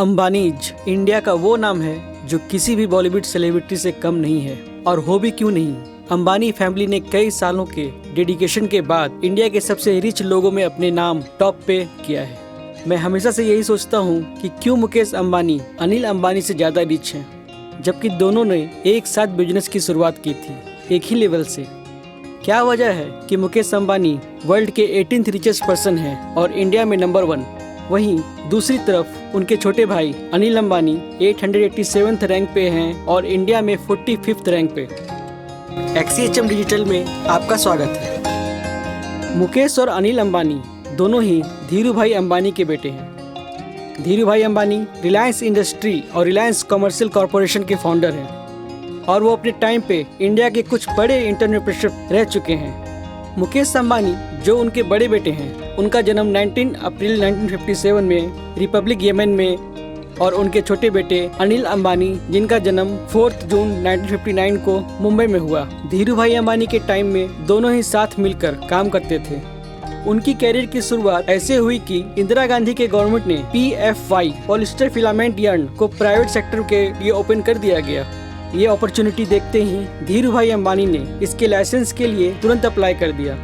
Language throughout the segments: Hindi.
अंबानीज इंडिया का वो नाम है जो किसी भी बॉलीवुड सेलिब्रिटी से कम नहीं है, और हो भी क्यों नहीं। अंबानी फैमिली ने कई सालों के डेडिकेशन के बाद इंडिया के सबसे रिच लोगों में अपने नाम टॉप पे किया है। मैं हमेशा से यही सोचता हूँ कि क्यों मुकेश अंबानी अनिल अंबानी से ज्यादा रिच हैं, जबकि दोनों ने एक साथ बिजनेस की शुरुआत की थी एक ही लेवल से। क्या वजह है कि मुकेश अंबानी वर्ल्ड के 18th रिचेस्ट पर्सन हैं और इंडिया में नंबर 1। वहीं दूसरी तरफ उनके छोटे भाई अनिल अंबानी 887th रैंक पे हैं और इंडिया में 45th रैंक पे। XCHM डिजिटल में आपका स्वागत है। मुकेश और अनिल अंबानी दोनों ही धीरू भाई अंबानी के बेटे हैं। धीरू भाई अंबानी रिलायंस इंडस्ट्री और रिलायंस कमर्शियल कॉरपोरेशन के फाउंडर हैं और वो अपने टाइम पे इंडिया के कुछ बड़े एंटरप्रेन्योर रह चुके हैं। मुकेश अंबानी जो उनके बड़े बेटे हैं, उनका जन्म 19 अप्रैल 1957 में रिपब्लिक येमेन में, और उनके छोटे बेटे अनिल अंबानी जिनका जन्म 4 जून 1959 को मुंबई में हुआ। धीरू भाई अंबानी के टाइम में दोनों ही साथ मिलकर काम करते थे। उनकी कैरियर की शुरुआत ऐसे हुई कि इंदिरा गांधी के गवर्नमेंट ने PFY पॉलिस्टर फिलामेंट यार्न को प्राइवेट सेक्टर के लिए ओपन कर दिया गया। ये अपॉर्चुनिटी देखते ही धीरू भाई अंबानी ने इसके लाइसेंस के लिए तुरंत अप्लाई कर दिया।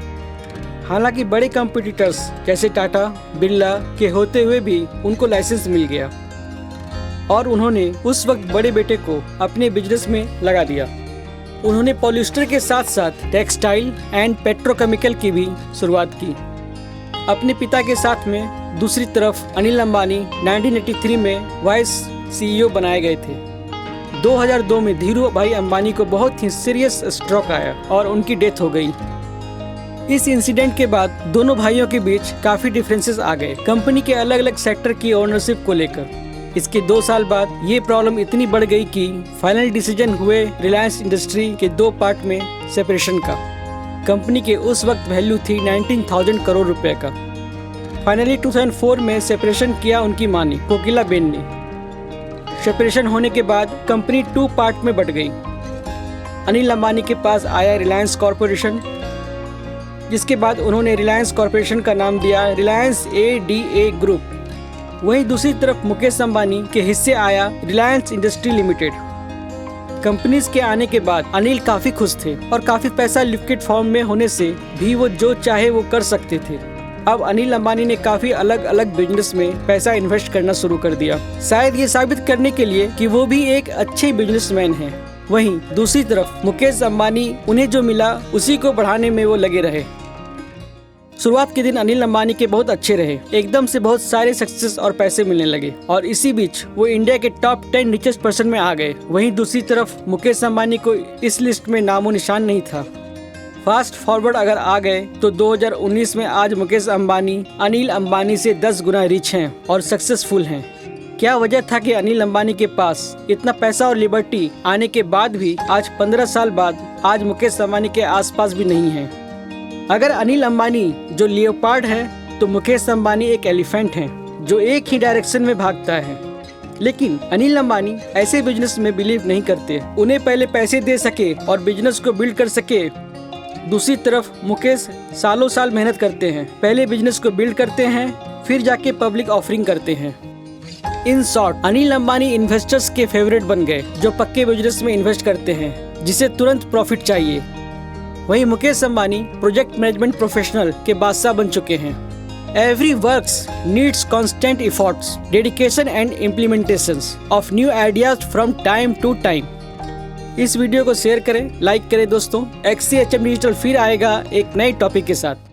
हालांकि बड़े कंपटीटर्स जैसे टाटा, बिरला के होते हुए भी उनको लाइसेंस मिल गया और उन्होंने उस वक्त बड़े बेटे को अपने बिजनेस में लगा दिया। उन्होंने पॉलिस्टर के साथ साथ टेक्सटाइल एंड पेट्रोकेमिकल की भी शुरुआत की अपने पिता के साथ में। दूसरी तरफ अनिल अंबानी 1983 में वाइस CEO बनाए गए थे। 2002 में धीरू भाई अंबानी को बहुत ही सीरियस स्ट्रोक आया और उनकी डेथ हो गई। इस इंसिडेंट के बाद दोनों भाइयों के बीच काफी डिफरेंसेस आ गए कंपनी के अलग अलग सेक्टर की ओनरशिप को लेकर। इसके 2 साल बाद ये प्रॉब्लम इतनी बढ़ गई कि फाइनल डिसीजन हुए रिलायंस इंडस्ट्री के 2 पार्ट में सेपरेशन का। कंपनी के उस वक्त वैल्यू थी 19,000 करोड़ रुपए का। फाइनली 2004 में सेपरेशन किया उनकी मां ने, कोकिला बेन ने। सेपरेशन होने के बाद कंपनी 2 पार्ट में बट गई। अनिल अंबानी के पास आया रिलायंस कॉरपोरेशन, जिसके बाद उन्होंने रिलायंस कॉरपोरेशन का नाम दिया रिलायंस ADA ग्रुप। वहीं दूसरी तरफ मुकेश अंबानी के हिस्से आया रिलायंस इंडस्ट्री लिमिटेड। कंपनीज के आने के बाद अनिल काफी खुश थे और काफी पैसा लिक्विड फॉर्म में होने से भी वो जो चाहे वो कर सकते थे। अब अनिल अंबानी ने काफी अलग अलग बिजनेस में पैसा इन्वेस्ट करना शुरू कर दिया, शायद ये साबित करने के लिए कि वो भी एक अच्छे बिजनेसमैन हैं। वहीं दूसरी तरफ मुकेश अंबानी उन्हें जो मिला उसी को बढ़ाने में वो लगे रहे। शुरुआत के दिन अनिल अंबानी के बहुत अच्छे रहे, एकदम से बहुत सारे सक्सेस और पैसे मिलने लगे और इसी बीच वो इंडिया के टॉप 10 रिचेस्ट पर्सन में आ गए। वहीं दूसरी तरफ मुकेश अंबानी को इस लिस्ट में नामो निशान नहीं था। फास्ट फॉरवर्ड अगर आ गए तो 2019 में आज मुकेश अंबानी अनिल अंबानी से 10 गुना रिच हैं और सक्सेसफुल हैं। क्या वजह था कि अनिल अंबानी के पास इतना पैसा और लिबर्टी आने के बाद भी आज 15 साल बाद आज मुकेश अंबानी के आसपास भी नहीं है। अगर अनिल अंबानी जो लियोपार्ड है तो मुकेश अंबानी एक एलिफेंट हैं जो एक ही डायरेक्शन में भागता है। लेकिन अनिल अंबानी ऐसे बिजनेस में बिलीव नहीं करते, उन्हें पहले पैसे दे सके और बिजनेस को बिल्ड कर सके। दूसरी तरफ मुकेश सालों साल मेहनत करते हैं, पहले बिजनेस को बिल्ड करते हैं फिर जाके पब्लिक ऑफरिंग करते हैं। In short Anil Ambani investors के फेवरेट बन गए जो पक्के बिजनेस में इन्वेस्ट करते हैं जिसे तुरंत प्रॉफिट चाहिए। वहीं Mukesh Ambani project management professional के बादशाह बन चुके हैं। Every works needs constant efforts, dedication and implementations of new ideas from time to time. इस वीडियो को शेयर करें, लाइक करें दोस्तों। XCHM डिजिटल फिर आएगा एक नए टॉपिक के साथ।